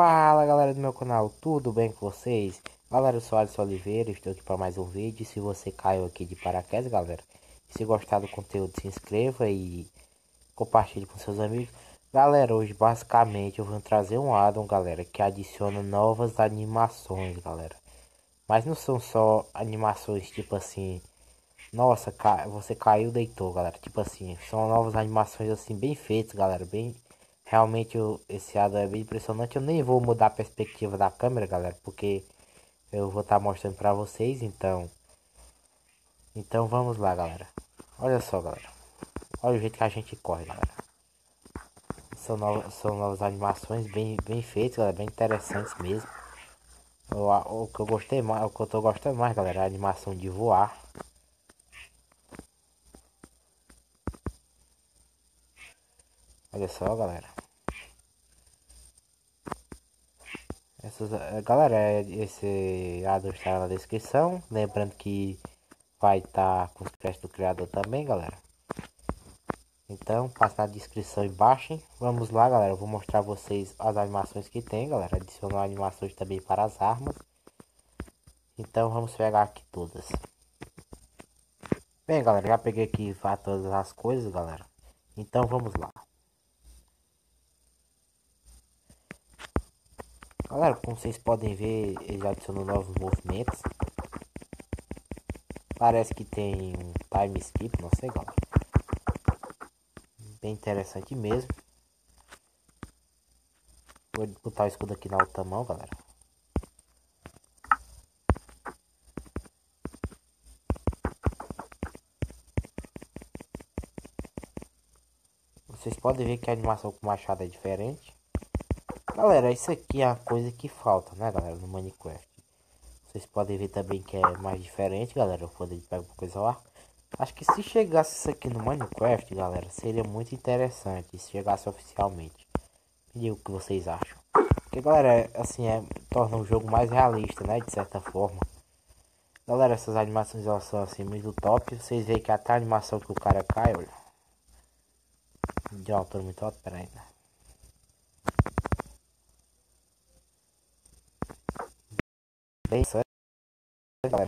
Fala galera do meu canal, tudo bem com vocês? Galera, eu sou Alisson Oliveira, estou aqui para mais um vídeo. Se você caiu aqui de paraquedas, galera, se gostar do conteúdo, se inscreva e compartilhe com seus amigos. Galera, hoje basicamente eu vou trazer um addon, galera, que adiciona novas animações, galera. Mas não são só animações tipo assim, nossa, você caiu, deitou, galera. Tipo assim, são novas animações assim bem feitas, galera, bem. Realmente esse addon é bem impressionante. Eu nem vou mudar a perspectiva da câmera, galera, porque eu vou estar mostrando pra vocês, então vamos lá, galera. Olha só, galera. Olha o jeito que a gente corre, galera. São novas animações bem feitas, galera, bem interessantes mesmo. O que eu gostei mais, o que eu tô gostando mais, galera, é a animação de voar. Olha só, galera. Galera, esse addon está na descrição. Lembrando que vai estar com os créditos do criador também, galera. Então, passa na descrição e baixem. Vamos lá, galera. Eu vou mostrar a vocês as animações que tem, galera. Adicionou animações também para as armas. Então, vamos pegar aqui todas. Bem, galera, já peguei aqui todas as coisas, galera. Então, vamos lá. Galera, como vocês podem ver, ele adicionou novos movimentos. Parece que tem um time skip, não sei, galera. Bem interessante mesmo. Vou botar o escudo aqui na outra mão, galera. Vocês podem ver que a animação com o machado é diferente. Galera, isso aqui é a coisa que falta, né, galera, no Minecraft. Vocês podem ver também que é mais diferente, galera. Eu poderia pegar uma coisa lá. Acho que se chegasse isso aqui no Minecraft, galera, seria muito interessante. Se chegasse oficialmente. Me diga o que vocês acham. Porque, galera, assim, torna o jogo mais realista, né, de certa forma. Galera, essas animações elas são assim muito top. Vocês veem que até a animação que o cara cai, olha. De uma altura muito alta, pera aí, né? Bem sério,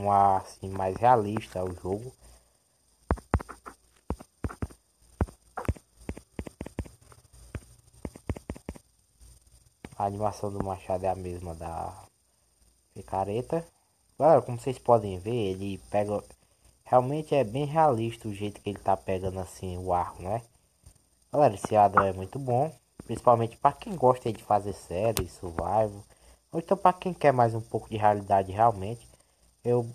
uma assim mais realista o jogo. A animação do machado é a mesma da picareta. Galera, como vocês podem ver, ele pega. Realmente é bem realista o jeito que ele tá pegando assim o arco, né? Galera, esse addon é muito bom. Principalmente para quem gosta de fazer série, survival. Ou então para quem quer mais um pouco de realidade realmente. Eu,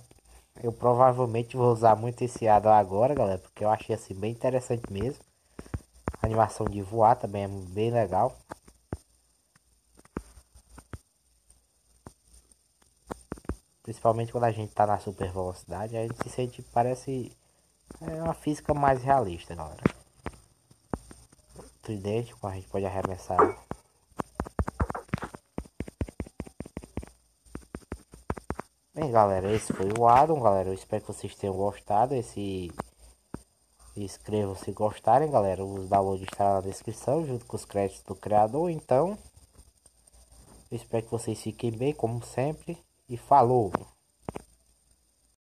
eu provavelmente vou usar muito esse addon agora, galera. Porque eu achei assim bem interessante mesmo. A animação de voar também é bem legal. Principalmente quando a gente tá na super velocidade, a gente se sente, parece uma física mais realista, galera. Tridente, como a gente pode arremessar. Bem, galera, esse foi o addon, galera. Eu espero que vocês tenham gostado. Inscrevam se gostarem, galera. Os downloads estarão na descrição, junto com os créditos do criador. Então, eu espero que vocês fiquem bem, como sempre. E falou!